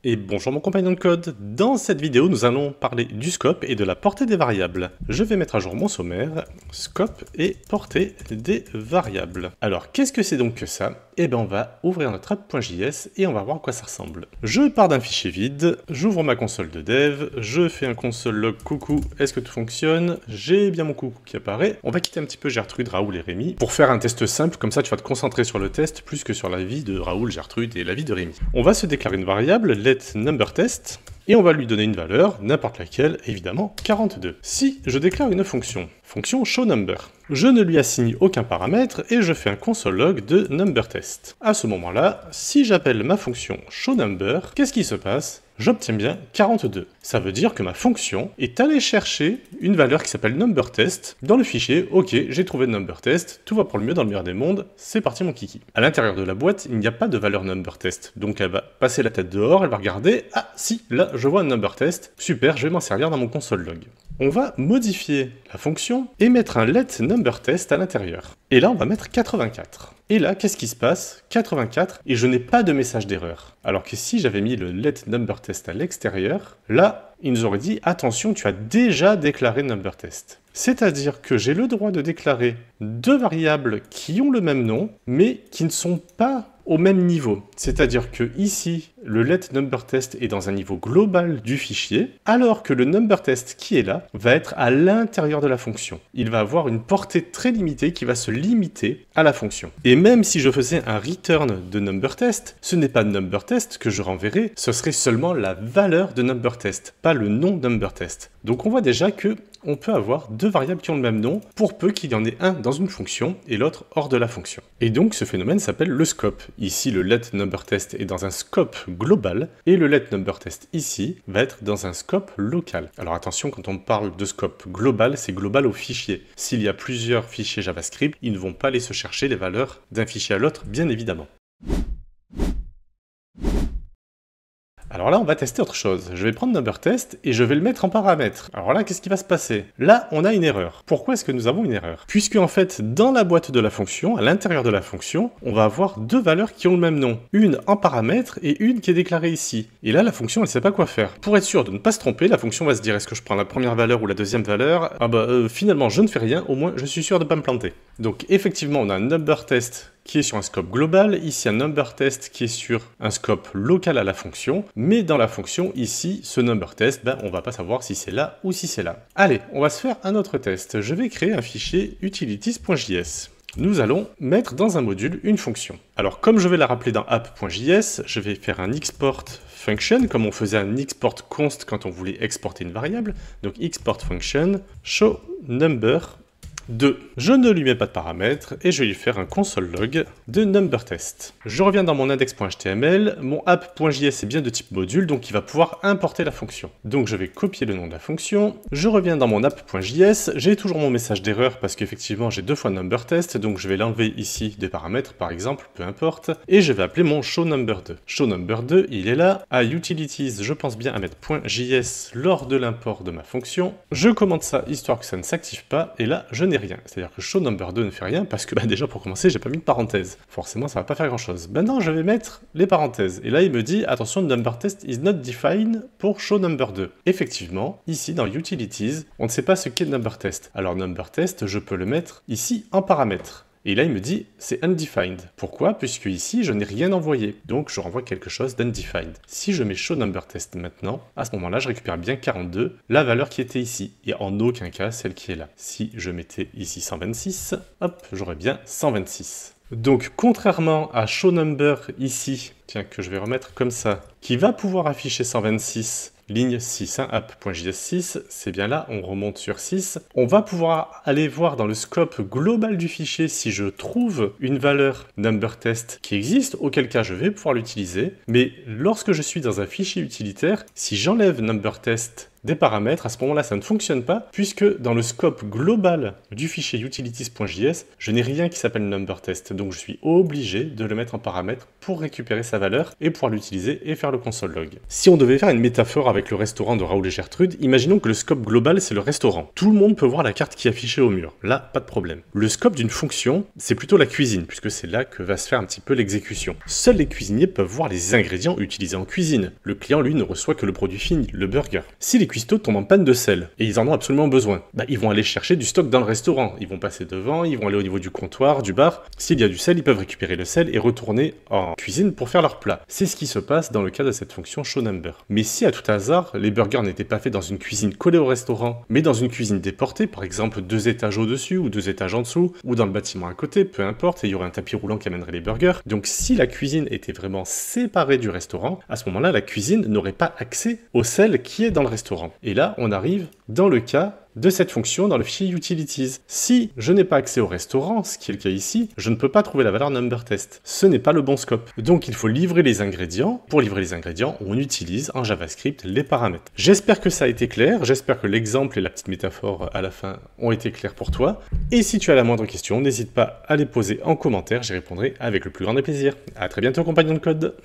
Et bonjour mon compagnon de code, dans cette vidéo nous allons parler du scope et de la portée des variables. Je vais mettre à jour mon sommaire, scope et portée des variables. Alors qu'est-ce que c'est donc que ça? Eh bien on va ouvrir notre app.js et on va voir à quoi ça ressemble. Je pars d'un fichier vide, j'ouvre ma console de dev, je fais un console log coucou, est-ce que tout fonctionne? J'ai bien mon coucou qui apparaît. On va quitter un petit peu Gertrude, Raoul et Rémi pour faire un test simple, comme ça tu vas te concentrer sur le test plus que sur la vie de Raoul, Gertrude et la vie de Rémi. On va se déclarer une variable, letNumberTest, et on va lui donner une valeur, n'importe laquelle, évidemment 42. Si je déclare une fonction showNumber, je ne lui assigne aucun paramètre et je fais un console log de numberTest. À ce moment-là, si j'appelle ma fonction showNumber, qu'est-ce qui se passe? J'obtiens bien 42. Ça veut dire que ma fonction est allée chercher une valeur qui s'appelle numberTest dans le fichier. Ok, j'ai trouvé numberTest, tout va pour le mieux dans le meilleur des mondes, c'est parti mon kiki. À l'intérieur de la boîte, il n'y a pas de valeur numberTest, donc elle va passer la tête dehors, elle va regarder, ah si, là je vois un numberTest, super, je vais m'en servir dans mon console log. On va modifier la fonction et mettre un letNumberTest à l'intérieur. Et là, on va mettre 84. Et là, qu'est-ce qui se passe? 84, et je n'ai pas de message d'erreur. Alors que si j'avais mis le letNumberTest à l'extérieur, là, il nous aurait dit « Attention, tu as déjà déclaré numberTest ». C'est-à-dire que j'ai le droit de déclarer deux variables qui ont le même nom, mais qui ne sont pas au même niveau. C'est-à-dire que ici, le letNumberTest est dans un niveau global du fichier, alors que le numberTest qui est là va être à l'intérieur de la fonction. Il va avoir une portée très limitée qui va se limiter à la fonction. Et même si je faisais un return de numberTest, ce n'est pas numberTest que je renverrai, ce serait seulement la valeur de numberTest, pas le nom numberTest. Donc on voit déjà que on peut avoir deux variables qui ont le même nom, pour peu qu'il y en ait un dans une fonction et l'autre hors de la fonction. Et donc ce phénomène s'appelle le scope. Ici le letNumberTest est dans un scope global, et le letNumberTest ici va être dans un scope local. Alors attention, quand on parle de scope global, c'est global au fichier. S'il y a plusieurs fichiers JavaScript, ils ne vont pas aller se chercher les valeurs d'un fichier à l'autre, bien évidemment. Alors là, on va tester autre chose. Je vais prendre numberTest et je vais le mettre en paramètre. Alors là, qu'est-ce qui va se passer? Là, on a une erreur. Pourquoi est-ce que nous avons une erreur? Puisque en fait, dans la boîte de la fonction, à l'intérieur de la fonction, on va avoir deux valeurs qui ont le même nom. Une en paramètre et une qui est déclarée ici. Et là, la fonction, elle ne sait pas quoi faire. Pour être sûr de ne pas se tromper, la fonction va se dire, est-ce que je prends la première valeur ou la deuxième valeur? Finalement, je ne fais rien, au moins, je suis sûr de ne pas me planter. Donc effectivement, on a un numberTest qui est sur un scope global, ici un numberTest qui est sur un scope local à la fonction, mais dans la fonction, ici, ce numberTest, on va pas savoir si c'est là ou si c'est là. Allez, on va se faire un autre test. Je vais créer un fichier utilities.js. Nous allons mettre dans un module une fonction. Alors comme je vais la rappeler dans app.js, je vais faire un export function, comme on faisait un export const quand on voulait exporter une variable. Donc export function, show number 2. Je ne lui mets pas de paramètres et je vais lui faire un console log de numberTest. Je reviens dans mon index.html, mon app.js est bien de type module, donc il va pouvoir importer la fonction. Donc je vais copier le nom de la fonction, je reviens dans mon app.js, j'ai toujours mon message d'erreur parce qu'effectivement j'ai deux fois numberTest, donc je vais l'enlever ici des paramètres par exemple, peu importe, et je vais appeler mon showNumber2. ShowNumber2, il est là, à utilities, je pense bien à mettre .js lors de l'import de ma fonction. Je commente ça histoire que ça ne s'active pas, et là je n'ai rien. C'est-à-dire que showNumber2 ne fait rien parce que déjà pour commencer, j'ai pas mis de parenthèse. Forcément, ça va pas faire grand-chose. Maintenant, je vais mettre les parenthèses. Et là, il me dit, attention, numberTest is not defined pour showNumber2. Effectivement, ici dans Utilities, on ne sait pas ce qu'est numberTest. Alors numberTest, je peux le mettre ici en paramètre. Et là, il me dit, c'est undefined. Pourquoi? Puisque ici, je n'ai rien envoyé. Donc, je renvoie quelque chose d'undefined. Si je mets showNumberTest maintenant, à ce moment-là, je récupère bien 42, la valeur qui était ici, et en aucun cas celle qui est là. Si je mettais ici 126, hop, j'aurais bien 126. Donc, contrairement à showNumber ici, tiens, que je vais remettre comme ça, qui va pouvoir afficher 126, ligne 6, app.js 6, c'est bien là, on remonte sur 6. On va pouvoir aller voir dans le scope global du fichier si je trouve une valeur numberTest qui existe, auquel cas je vais pouvoir l'utiliser. Mais lorsque je suis dans un fichier utilitaire, si j'enlève numberTest des paramètres, à ce moment-là, ça ne fonctionne pas, puisque dans le scope global du fichier utilities.js, je n'ai rien qui s'appelle numberTest, donc je suis obligé de le mettre en paramètre pour récupérer sa valeur et pouvoir l'utiliser et faire le console log. Si on devait faire une métaphore avec le restaurant de Raoul et Gertrude, imaginons que le scope global c'est le restaurant. Tout le monde peut voir la carte qui est affichée au mur, là pas de problème. Le scope d'une fonction, c'est plutôt la cuisine, puisque c'est là que va se faire un petit peu l'exécution. Seuls les cuisiniers peuvent voir les ingrédients utilisés en cuisine. Le client lui ne reçoit que le produit fini, le burger. Si les cuistots tombent en panne de sel, et ils en ont absolument besoin, ils vont aller chercher du stock dans le restaurant, ils vont passer devant, ils vont aller au niveau du comptoir, du bar. S'il y a du sel, ils peuvent récupérer le sel et retourner en cuisine pour faire leur plat. C'est ce qui se passe dans le cas de cette fonction showNumber. Mais si à tout hasard, les burgers n'étaient pas faits dans une cuisine collée au restaurant, mais dans une cuisine déportée, par exemple 2 étages au-dessus ou 2 étages en dessous, ou dans le bâtiment à côté, peu importe, et il y aurait un tapis roulant qui amènerait les burgers. Donc si la cuisine était vraiment séparée du restaurant, à ce moment-là, la cuisine n'aurait pas accès au sel qui est dans le restaurant. Et là, on arrive dans le cas de cette fonction dans le fichier utilities. Si je n'ai pas accès au restaurant, ce qui est le cas ici, je ne peux pas trouver la valeur numberTest. Ce n'est pas le bon scope. Donc il faut livrer les ingrédients. Pour livrer les ingrédients, on utilise en JavaScript les paramètres. J'espère que ça a été clair, j'espère que l'exemple et la petite métaphore à la fin ont été clairs pour toi. Et si tu as la moindre question, n'hésite pas à les poser en commentaire, j'y répondrai avec le plus grand des plaisirs. À très bientôt, compagnon de code.